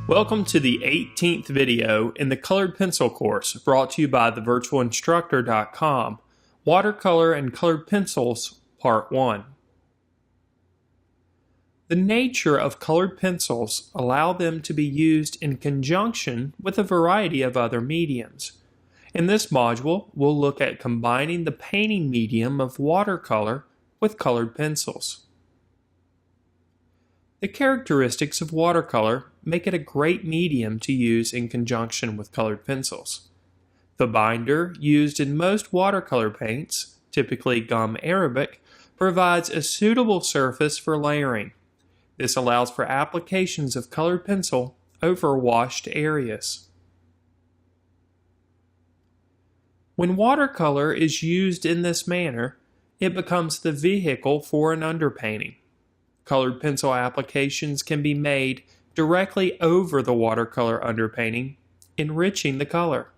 Welcome to the 18th video in the Colored Pencil course brought to you by thevirtualinstructor.com, Watercolor and Colored Pencils, Part 1. The nature of colored pencils allow them to be used in conjunction with a variety of other mediums. In this module, we'll look at combining the painting medium of watercolor with colored pencils. The characteristics of watercolor make it a great medium to use in conjunction with colored pencils. The binder used in most watercolor paints, typically gum arabic, provides a suitable surface for layering. This allows for applications of colored pencil over washed areas. When watercolor is used in this manner, it becomes the vehicle for an underpainting. Colored pencil applications can be made directly over the watercolor underpainting, enriching the color.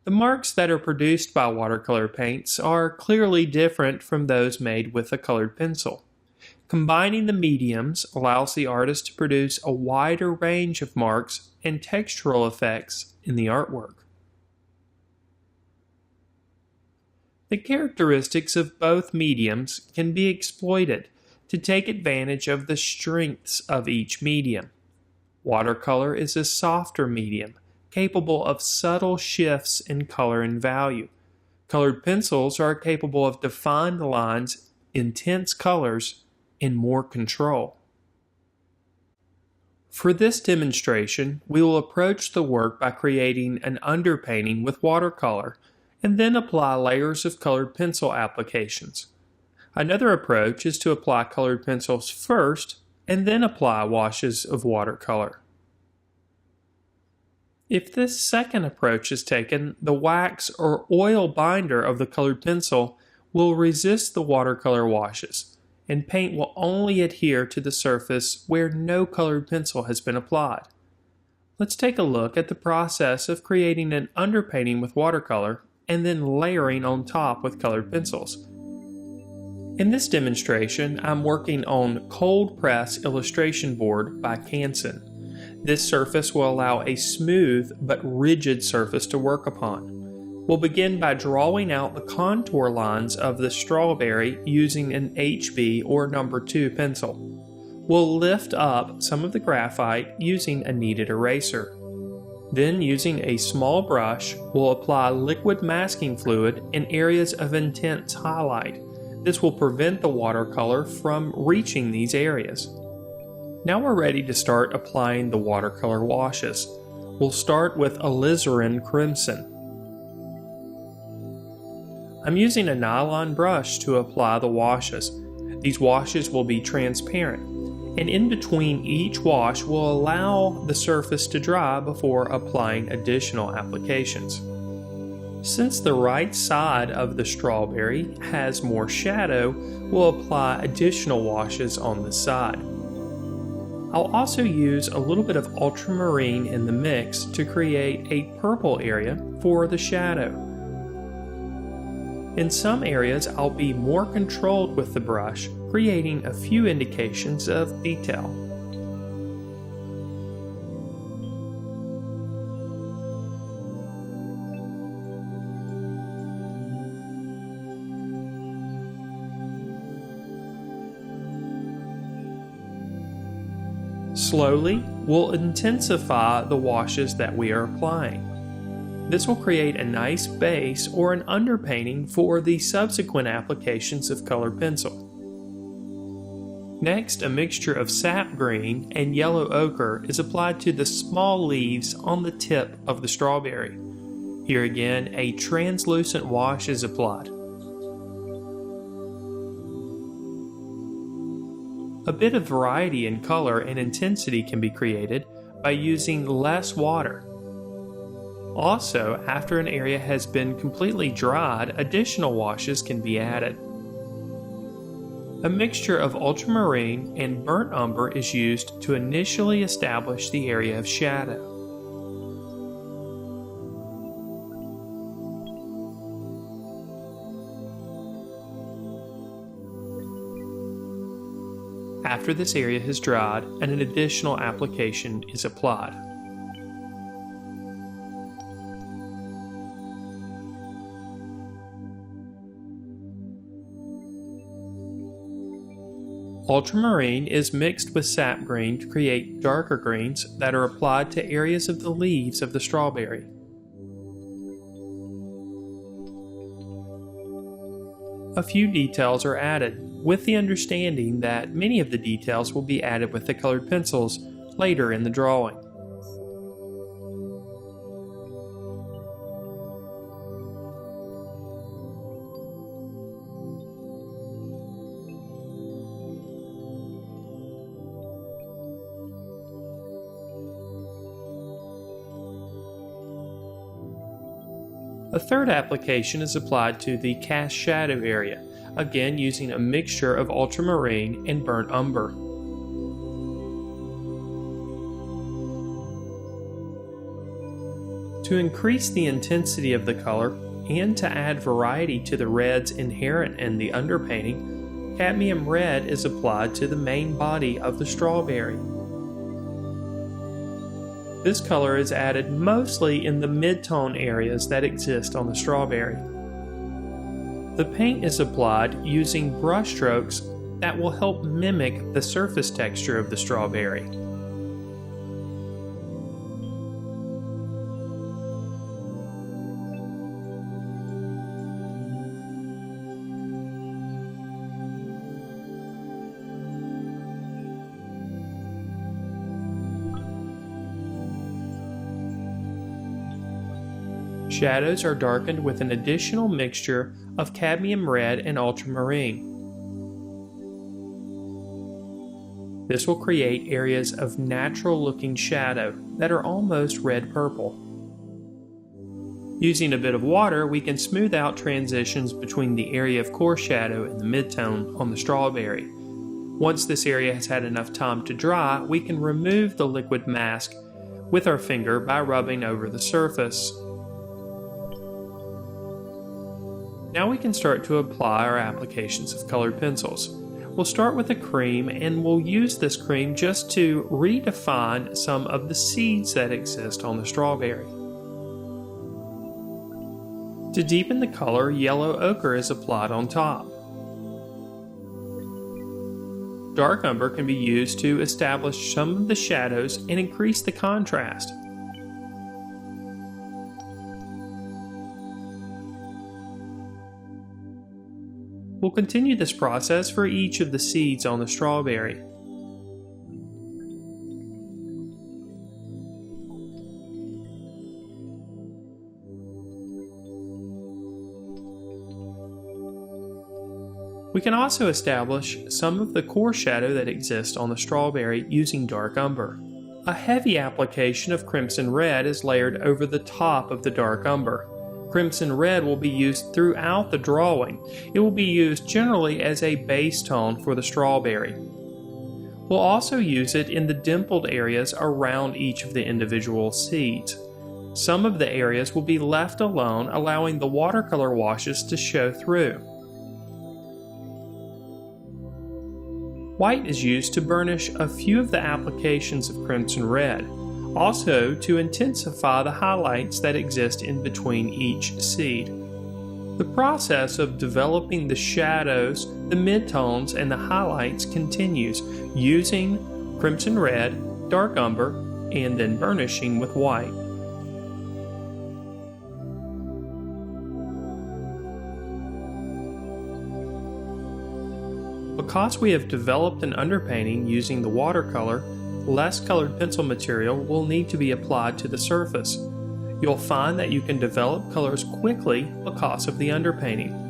The marks that are produced by watercolor paints are clearly different from those made with a colored pencil. Combining the mediums allows the artist to produce a wider range of marks and textural effects in the artwork. The characteristics of both mediums can be exploited to take advantage of the strengths of each medium. Watercolor is a softer medium, capable of subtle shifts in color and value. Colored pencils are capable of defined lines, intense colors, and more control. For this demonstration, we will approach the work by creating an underpainting with watercolor and then apply layers of colored pencil applications. Another approach is to apply colored pencils first and then apply washes of watercolor. If this second approach is taken, the wax or oil binder of the colored pencil will resist the watercolor washes, and paint will only adhere to the surface where no colored pencil has been applied. Let's take a look at the process of creating an underpainting with watercolor and then layering on top with colored pencils. In this demonstration, I'm working on Cold Press Illustration Board by Canson. This surface will allow a smooth but rigid surface to work upon. We'll begin by drawing out the contour lines of the strawberry using an HB or number 2 pencil. We'll lift up some of the graphite using a kneaded eraser. Then, using a small brush, we'll apply liquid masking fluid in areas of intense highlight. This will prevent the watercolor from reaching these areas. Now we're ready to start applying the watercolor washes. We'll start with alizarin crimson. I'm using a nylon brush to apply the washes. These washes will be transparent, and in between each wash will allow the surface to dry before applying additional applications. Since the right side of the strawberry has more shadow, we'll apply additional washes on the side. I'll also use a little bit of ultramarine in the mix to create a purple area for the shadow. In some areas, I'll be more controlled with the brush, creating a few indications of detail. Slowly, we'll intensify the washes that we are applying. This will create a nice base or an underpainting for the subsequent applications of colored pencil. Next, a mixture of sap green and yellow ochre is applied to the small leaves on the tip of the strawberry. Here again, a translucent wash is applied. A bit of variety in color and intensity can be created by using less water. Also, after an area has been completely dried, additional washes can be added. A mixture of ultramarine and burnt umber is used to initially establish the area of shadow. After this area has dried, an additional application is applied. Ultramarine is mixed with sap green to create darker greens that are applied to areas of the leaves of the strawberry. A few details are added, with the understanding that many of the details will be added with the colored pencils later in the drawing. A third application is applied to the cast shadow area, again using a mixture of ultramarine and burnt umber. To increase the intensity of the color and to add variety to the reds inherent in the underpainting, cadmium red is applied to the main body of the strawberry. This color is added mostly in the mid-tone areas that exist on the strawberry. The paint is applied using brush strokes that will help mimic the surface texture of the strawberry. Shadows are darkened with an additional mixture of cadmium red and ultramarine. This will create areas of natural-looking shadow that are almost red-purple. Using a bit of water, we can smooth out transitions between the area of coarse shadow and the midtone on the strawberry. Once this area has had enough time to dry, we can remove the liquid mask with our finger by rubbing over the surface. Now we can start to apply our applications of colored pencils. We'll start with a cream, and we'll use this cream just to redefine some of the seeds that exist on the strawberry. To deepen the color, yellow ochre is applied on top. Dark umber can be used to establish some of the shadows and increase the contrast. We'll continue this process for each of the seeds on the strawberry. We can also establish some of the coarse shadow that exists on the strawberry using dark umber. A heavy application of crimson red is layered over the top of the dark umber. Crimson red will be used throughout the drawing. It will be used generally as a base tone for the strawberry. We'll also use it in the dimpled areas around each of the individual seeds. Some of the areas will be left alone, allowing the watercolor washes to show through. White is used to burnish a few of the applications of crimson red, also to intensify the highlights that exist in between each seed. The process of developing the shadows, the midtones, and the highlights continues using crimson red, dark umber, and then burnishing with white. Because we have developed an underpainting using the watercolor, less colored pencil material will need to be applied to the surface. You'll find that you can develop colors quickly because of the underpainting.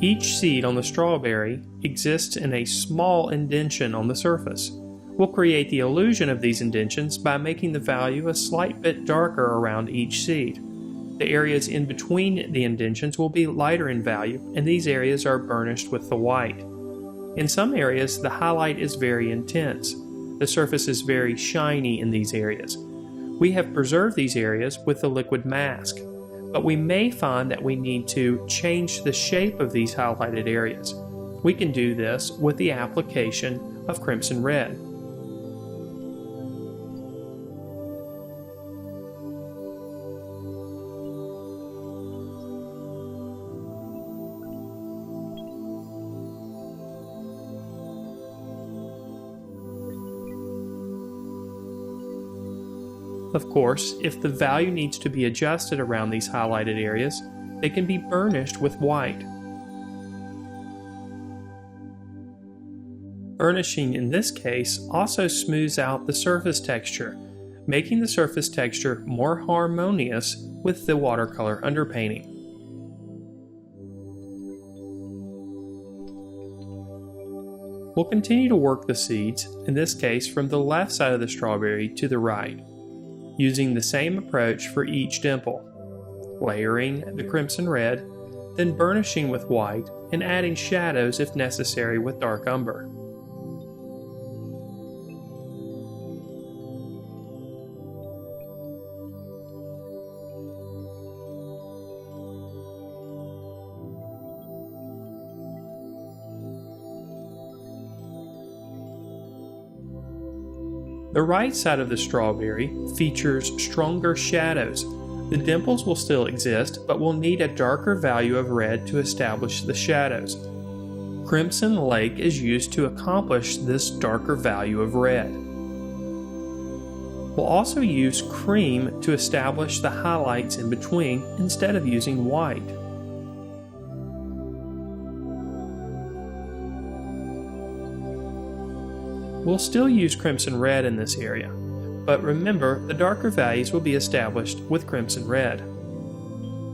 Each seed on the strawberry exists in a small indentation on the surface. We'll create the illusion of these indentions by making the value a slight bit darker around each seed. The areas in between the indentions will be lighter in value, and these areas are burnished with the white. In some areas, the highlight is very intense. The surface is very shiny in these areas. We have preserved these areas with the liquid mask, but we may find that we need to change the shape of these highlighted areas. We can do this with the application of crimson red. Of course, if the value needs to be adjusted around these highlighted areas, they can be burnished with white. Burnishing in this case also smooths out the surface texture, making the surface texture more harmonious with the watercolor underpainting. We'll continue to work the seeds, in this case from the left side of the strawberry to the right, using the same approach for each dimple, layering the crimson red, then burnishing with white and adding shadows if necessary with dark umber. The right side of the strawberry features stronger shadows. The dimples will still exist, but will need a darker value of red to establish the shadows. Crimson Lake is used to accomplish this darker value of red. We'll also use cream to establish the highlights in between instead of using white. We'll still use crimson red in this area, but remember the darker values will be established with crimson red.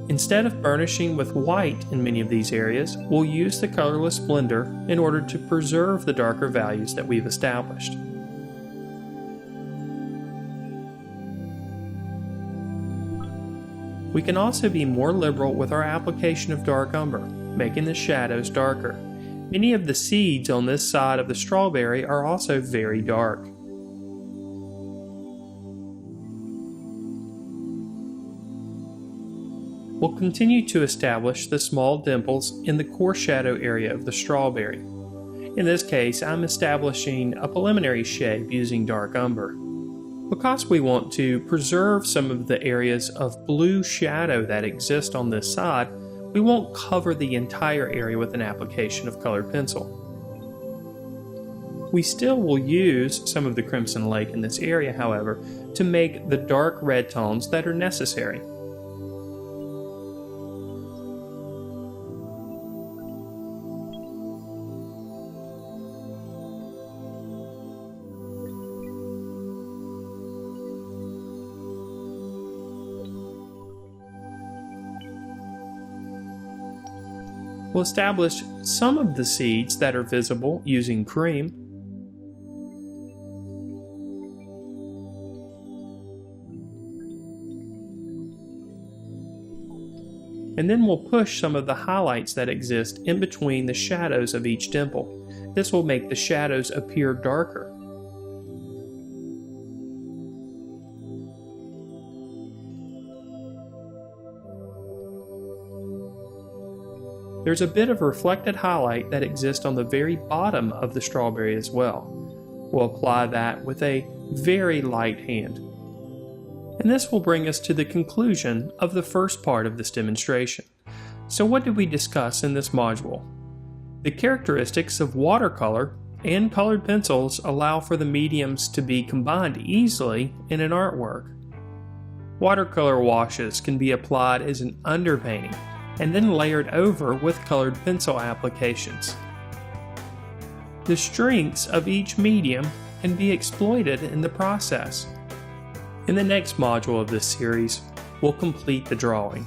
Instead of burnishing with white in many of these areas, we'll use the colorless blender in order to preserve the darker values that we've established. We can also be more liberal with our application of dark umber, making the shadows darker. Many of the seeds on this side of the strawberry are also very dark. We'll continue to establish the small dimples in the core shadow area of the strawberry. In this case, I'm establishing a preliminary shape using dark umber. Because we want to preserve some of the areas of blue shadow that exist on this side, we won't cover the entire area with an application of colored pencil. We still will use some of the Crimson Lake in this area, however, to make the dark red tones that are necessary. We'll establish some of the seeds that are visible using cream. And then we'll push some of the highlights that exist in between the shadows of each dimple. This will make the shadows appear darker. There's a bit of reflected highlight that exists on the very bottom of the strawberry as well. We'll apply that with a very light hand. And this will bring us to the conclusion of the first part of this demonstration. So what did we discuss in this module? The characteristics of watercolor and colored pencils allow for the mediums to be combined easily in an artwork. Watercolor washes can be applied as an underpainting and then layered over with colored pencil applications. The strengths of each medium can be exploited in the process. In the next module of this series, we'll complete the drawing.